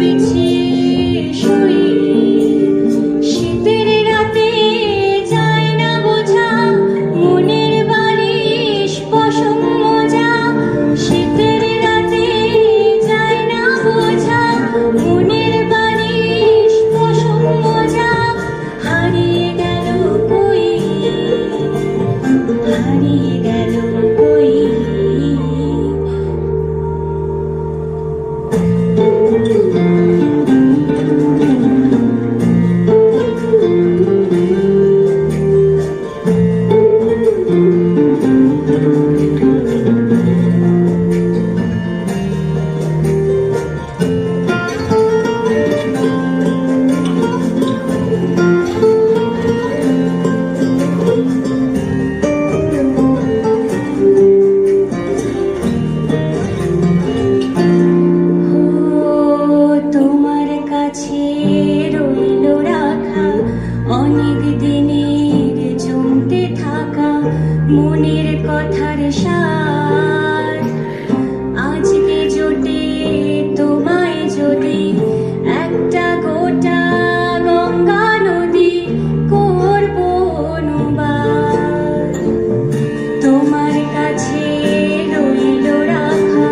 বিছিয়ে শুই। শীতের রাতে যায় না বোঝা, মনের বালিশ পশম মজা। শীতের রাতে যায় না বোঝা, মনের বালিশ পশম মজা। হারিয়ে গেল কই, হারিয়ে গেল কই। রইল রাখা অনেক দিনের জমতে থাকা মনের কথার সার। আজকে জোটে তোমায় যদি একটা গোটা গঙ্গা নদী, করব অনুবার। তোমার কাছে রইল রাখা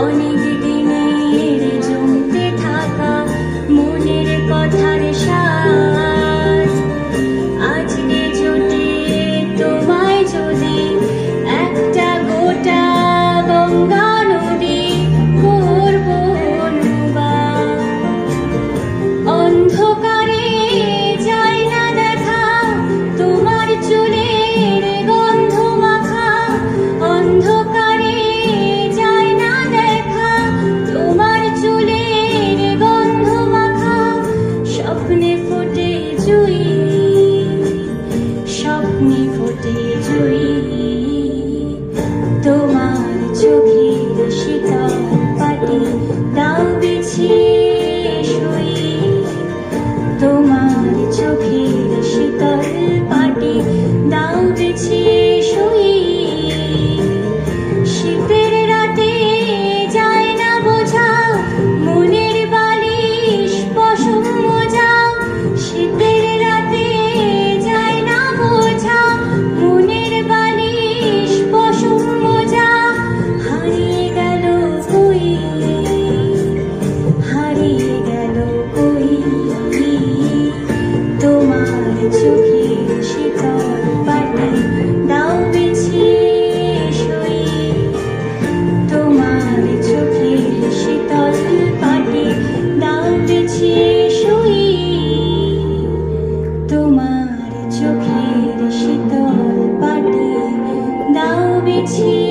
অনেক দিনের জমতে থাকা মনের কথার সার। আজকে জোটে তোমায় যদি একটা গোটা গঙ্গা নদী, করব অনুবার। অন্ধকারে যায় না দেখা তোমার চুলের গন্ধ মাখা। অন্ধকারে যায় না দেখা তোমার চুলের গন্ধ মাখা। স্বপ্নে ফোটে জুই, স্বপ্নে ফোটে জুই। তোমার চোখের শীতল পাটি দাও বিছিয়ে শুই। তোমার চোখের শীতল পাটি দাও বিছিয়ে শুই। শীতের রাতে যায় না বোঝা, মনের বালিশ পশম মজা। শীতের রাতে যায় না বোঝা, মনের বালিশ পশম মজা। হারিয়ে গেল কই, হারিয়ে গেল কই। তোমার চোখের শীতল পাটি দাও বিছিয়ে শুই। তোমার চোখের শীতল পাটি দাও বিছিয়ে শুই। তোমার চোখের শীতল পাটি দাও বিছিয়ে